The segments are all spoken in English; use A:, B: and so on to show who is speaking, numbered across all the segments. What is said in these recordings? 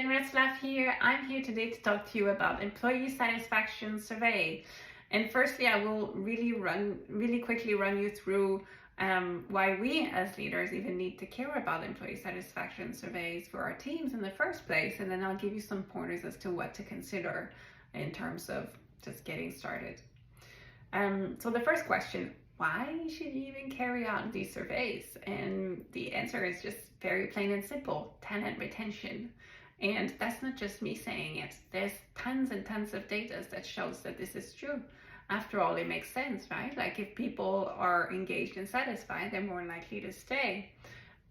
A: Jen Retzlaff here. I'm here today to talk to you about employee satisfaction survey. And firstly, I will really quickly run you through why we as leaders even need to care about employee satisfaction surveys for our teams in the first place. And then I'll give you some pointers as to what to consider in terms of just getting started. So the first question, why should you even carry out these surveys? And the answer is just very plain and simple: talent retention. And that's not just me saying it. There's tons and tons of data that shows that this is true. After all, it makes sense, right? Like if people are engaged and satisfied, they're more likely to stay.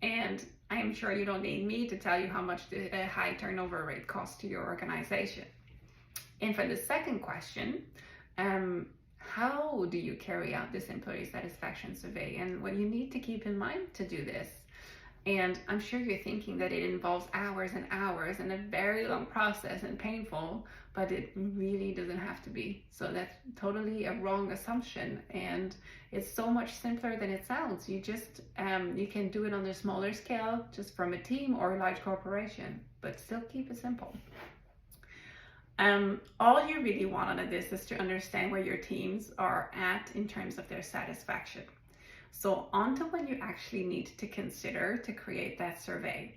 A: And I'm sure you don't need me to tell you how much a high turnover rate costs to your organization. And for the second question, how do you carry out this employee satisfaction survey, and what you need to keep in mind to do this? And I'm sure you're thinking that it involves hours and hours and a very long process and painful, but it really doesn't have to be. So that's totally a wrong assumption, and it's so much simpler than it sounds. You just you can do it on a smaller scale, just from a team or a large corporation, but still keep it simple. All you really want out of this is to understand where your teams are at in terms of their satisfaction. So on to what you actually need to consider to create that survey.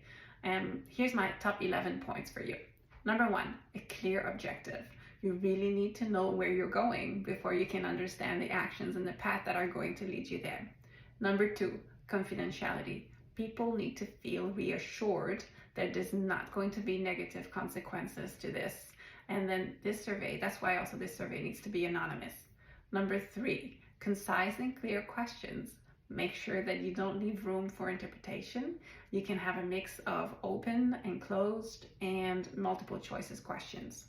A: Here's my top 11 points for you. Number 1, a clear objective. You really need to know where you're going before you can understand the actions and the path that are going to lead you there. Number 2, confidentiality. People need to feel reassured that there's not going to be negative consequences to this. And then this survey, that's why also this survey needs to be anonymous. Number 3, concise and clear questions. Make sure that you don't leave room for interpretation. You can have a mix of open and closed and multiple choices questions.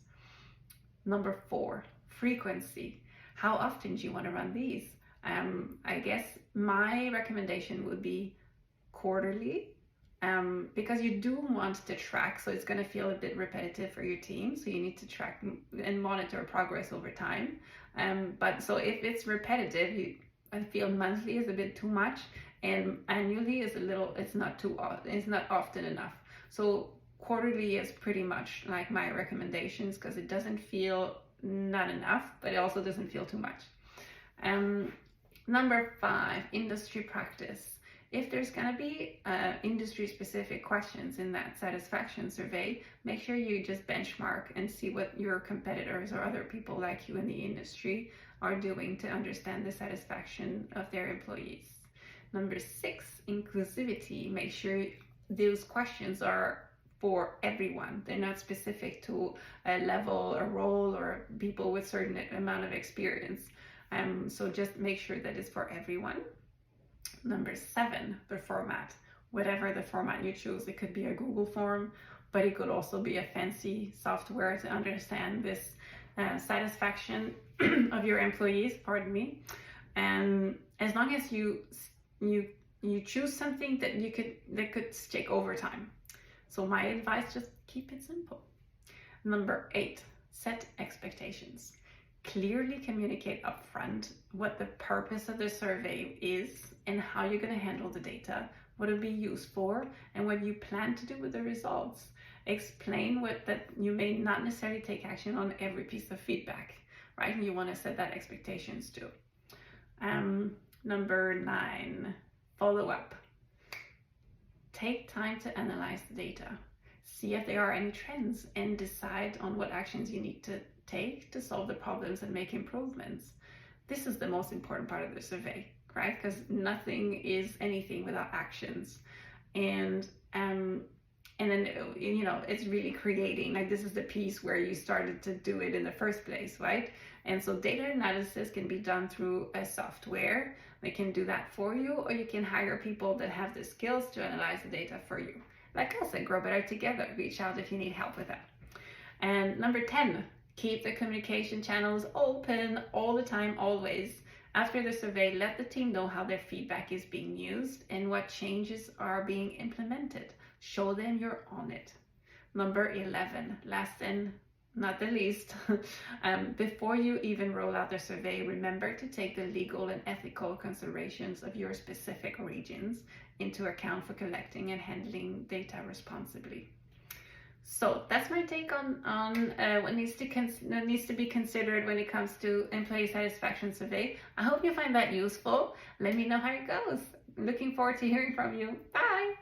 A: Number 4, frequency. How often do you want to run these? I guess my recommendation would be quarterly, because you do want to track, so it's going to feel a bit repetitive for your team. So you need to track and monitor progress over time. But so if it's repetitive, I feel monthly is a bit too much, and annually is it's not often enough. So quarterly is pretty much like my recommendations, because it doesn't feel not enough, but it also doesn't feel too much. Number 5, industry practice. If there's going to be industry specific questions in that satisfaction survey, make sure you just benchmark and see what your competitors or other people like you in the industry are doing to understand the satisfaction of their employees. Number 6, inclusivity. Make sure those questions are for everyone. They're not specific to a level, a role, or people with certain amount of experience. So just make sure that it's for everyone. Number 7, the format. Whatever the format you choose, it could be a Google form, but it could also be a fancy software to understand this satisfaction of your employees, pardon me. And as long as you choose something that could stick over time. So my advice, just keep it simple. Number 8, set expectations. Clearly communicate upfront what the purpose of the survey is and how you're going to handle the data, what it'll be used for, and what you plan to do with the results. Explain that you may not necessarily take action on every piece of feedback, right? And you want to set that expectations too. Number 9, follow up. Take time to analyze the data. See if there are any trends and decide on what actions you need to take to solve the problems and make improvements. This is the most important part of the survey, right? Because nothing is anything without actions. And then, it's really creating, like, this is the piece where you started to do it in the first place, right? And so data analysis can be done through a software. They can do that for you, or you can hire people that have the skills to analyze the data for you. Like us at Grow Better Together. Reach out if you need help with that. And number 10, keep the communication channels open all the time, always. After the survey, let the team know how their feedback is being used and what changes are being implemented. Show them you're on it. Number 11, last and not the least, before you even roll out the survey, remember to take the legal and ethical considerations of your specific regions into account for collecting and handling data responsibly. So that's my take on what needs to be considered when it comes to employee satisfaction survey. I hope you find that useful. Let me know how it goes. Looking forward to hearing from you. Bye.